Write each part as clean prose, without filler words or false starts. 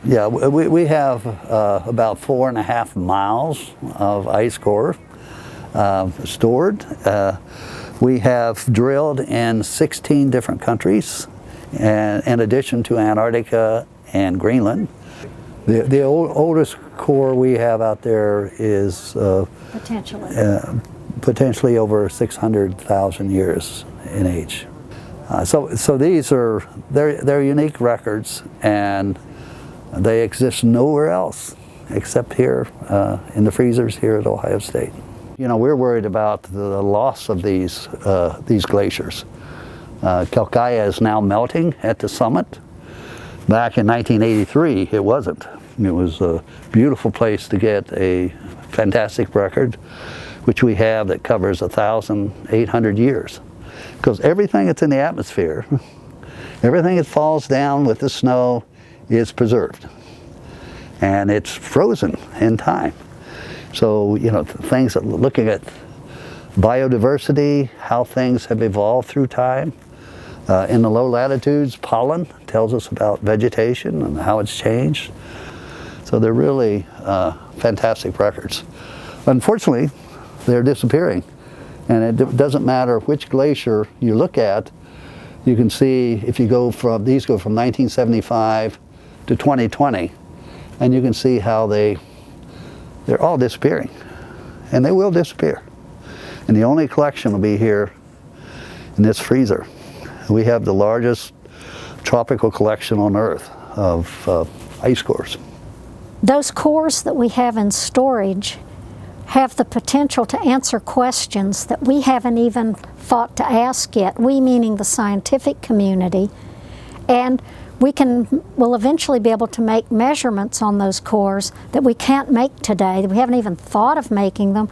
Yeah, we have about 4.5 miles of ice core stored. We have drilled in 16 different countries, and in addition to Antarctica and Greenland. The oldest core we have out there is potentially over 600,000 years in age. So these they're unique records, and they exist nowhere else except here in the freezers here at Ohio State. You know, we're worried about the loss of these glaciers. Quelccaya is now melting at the summit. Back in 1983, it wasn't. It was a beautiful place to get a fantastic record, which we have that covers 1,800 years. Because everything that's in the atmosphere, everything that falls down with the snow is preserved. And it's frozen in time. So, you know, things that looking at biodiversity, how things have evolved through time. In the low latitudes, pollen tells us about vegetation and how it's changed. So they're really fantastic records. Unfortunately, they're disappearing. And it doesn't matter which glacier you look at. You can see if you go from, these go from 1975 to 2020, and you can see how they're all disappearing. And they will disappear. And the only collection will be here in this freezer. We have the largest tropical collection on Earth of ice cores. Those cores that we have in storage have the potential to answer questions that we haven't even thought to ask yet, we meaning the scientific community, and we'll eventually be able to make measurements on those cores that we can't make today, that we haven't even thought of making them,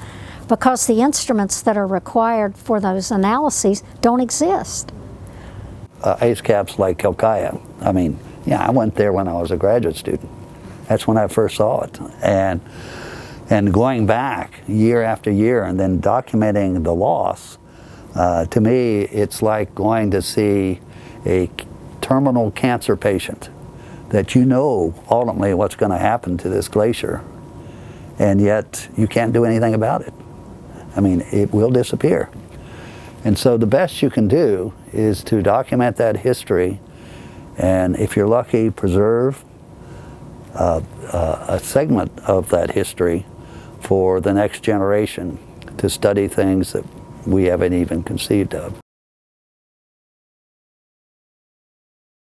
because the instruments that are required for those analyses don't exist. Ice caps like Quelccaya, I mean, yeah, I went there when I was a graduate student. That's when I first saw it. And going back year after year and then documenting the loss, to me, it's like going to see a terminal cancer patient that you know ultimately what's going to happen to this glacier, and yet you can't do anything about it. I mean, it will disappear. And so the best you can do is to document that history, and if you're lucky, preserve a segment of that history for the next generation to study things that we haven't even conceived of.